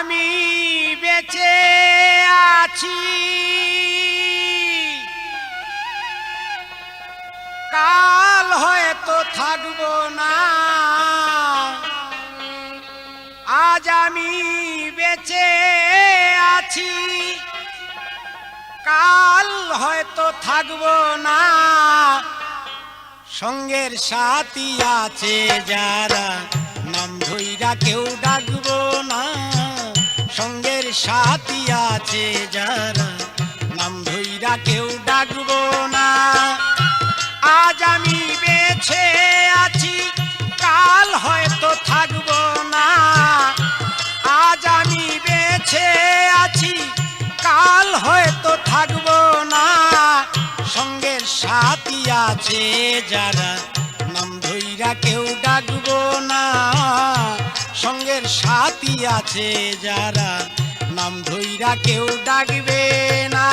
আমি বেঁচে আছি, কাল হয়তো থাকবো না। আজ আমি বেঁচে আছি, কাল হয়তো থাকবো না। সঙ্গের সাথী আছে যারা, নাম ধইরা কেউ ডাকবো না। সঙ্গের সাথী আছে যারা, নাম ধইরা কেউ ডাকবো না। আজ আমি বেঁচে আছি, কাল হয়তো থাকবো না। আজ আমি বেঁচে আছি, কাল হয়তো থাকবো না। সঙ্গের সাথী আছে যারা, নাম ধইরা কেউ ডাকবো না। সঙ্গের সাথী আছে যারা, নাম ধইরা কেউ ডাকবে না।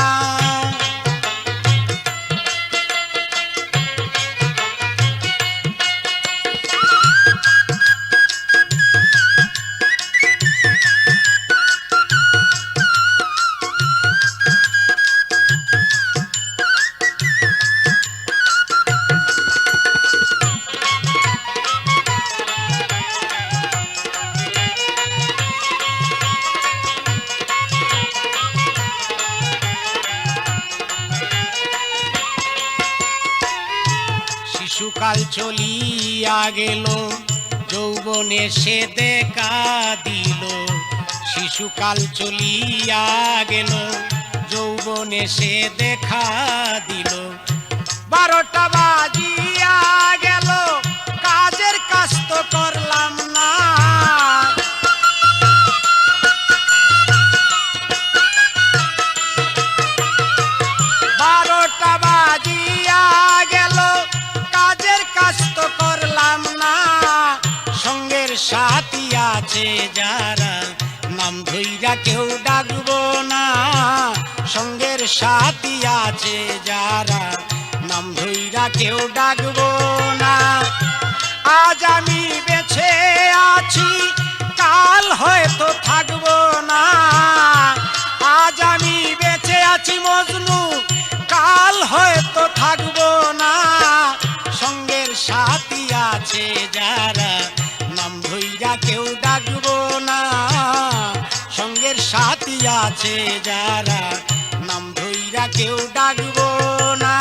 শিশুকাল চলিয়া গেল, যৌবনে সে দেখা দিল। শিশুকাল চলিয়া গেল, যৌবনে সে দেখা দিল। 12টা বাজিয়া গেল, কাজের কাজ তো করলাম না। 12টা বাজিয়া গেল, কাজের কাজ তো করলাম না। সঙ্গের সাথী আছে যারা, নাম ধইরা কেউ ডাকবো না। সঙ্গের সাথী আছে যারা, নাম ধইরা কেউ ডাকবো না। আজ আমি বেঁচে আছি, কাল হয়তো থাকবো না। আজ আমি বেঁচে আছি মজনু, কাল হয়তো থাকবো না। সঙ্গের সাথী আছে যারা, নাম ধইরা কেউ ডাকবো না। সঙ্গের সাথী আছে যারা, নাম ধইরা কেউ ডাকবো না।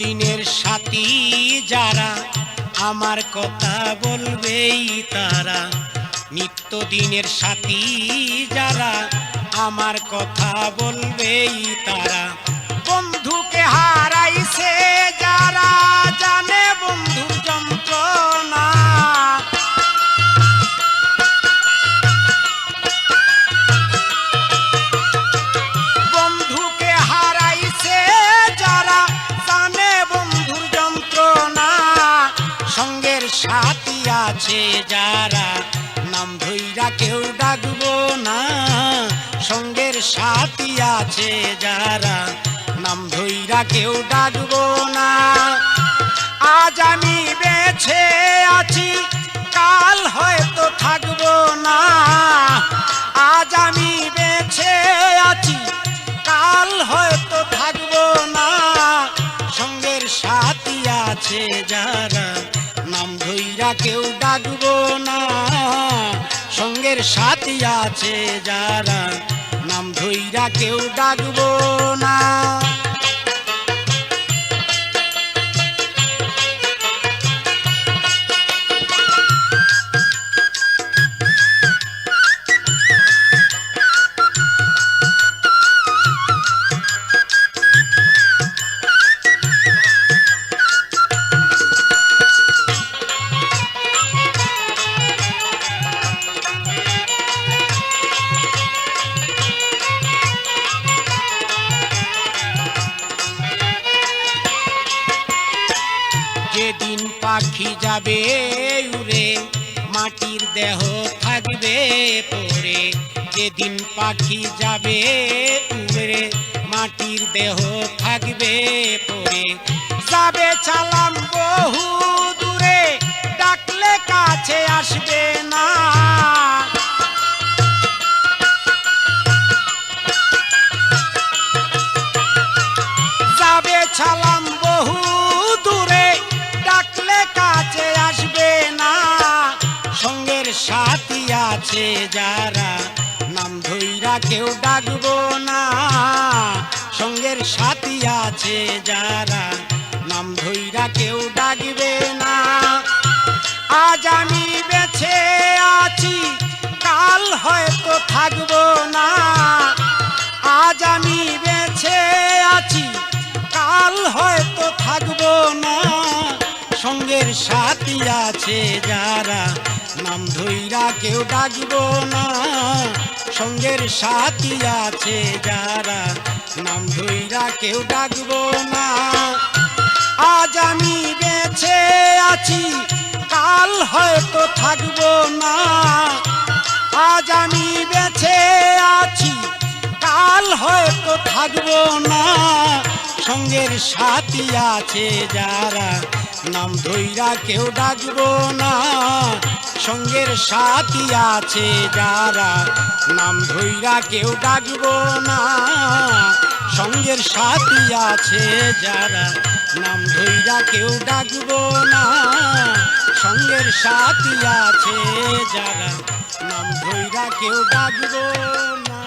দিনের সাথী যারা, আমার কথা বলবেই তারা। নিত্যদিনের সাথী যারা, আমার কথা বলবেই তারা। বন্ধুকে হারাইছে যারা, জানে বন্ধুর যন্ত্রণা। বন্ধুকে হারাইছে যারা, জানে বন্ধুর যন্ত্রণা। সঙ্গের সাথী আছে যারা, নাম ধইরা কেউ ডাকবো না। সঙ্গের সাথী আছে যারা, নাম ধইরা কেউ ডাকবো না। আজ আমি বেঁচে আছি, কাল হয়তো থাকবো না। আজ আমি বেঁচে আছি, কাল হয়তো থাকবো না। সঙ্গের সাথী আছে যারা, নাম ধইরা কেউ ডাকবো না। সঙ্গের সাথী আছে যারা, নাম ধইরা কেউ ডাকবো না। পাখি যাবে উড়ে মাটির দেহ থাকবে পড়ে। যেদিন পাখি যাবে উড়ে মাটির দেহ থাকবে পড়ে। যাবে চালাম বহু দূরে ডাকলে কাছে আসবে না। যাবে চালাম বহু দূরে ডাকলে কাছে আসবে না। সঙ্গের সাথী আছে যারা নাম ধইরা কেউ ডাকবো না। সঙ্গের সাথী আছে যারা নাম ধইরা কেউ ডাকবে না। আজ আমি বেঁচে আছি কাল হয়তো থাকবো না। আজ আমি বেঁচে আছি কাল হয়তো থাকবো না। সঙ্গের সাথী আছে যারা নাম ধইরা কেউ ডাকবো না। সঙ্গের সাথী আছে যারা নাম ধইরা কেউ ডাকবো না। আজ আমি বেঁচে আছি কাল হয়তো থাকবো না। আজ আমি বেঁচে আছি কাল হয়তো থাকবো না। সঙ্গের সাথী আছে যারা নাম ধইরা কেউ ডাকবো না। সঙ্গের সাথী আছে যারা নাম ধইরা কেউ ডাকবো না। সঙ্গের সাথী আছে যারা নাম ধইরা কেউ ডাকবো না। সঙ্গের সাথী আছে যারা নাম ধইরা কেউ ডাকবো না।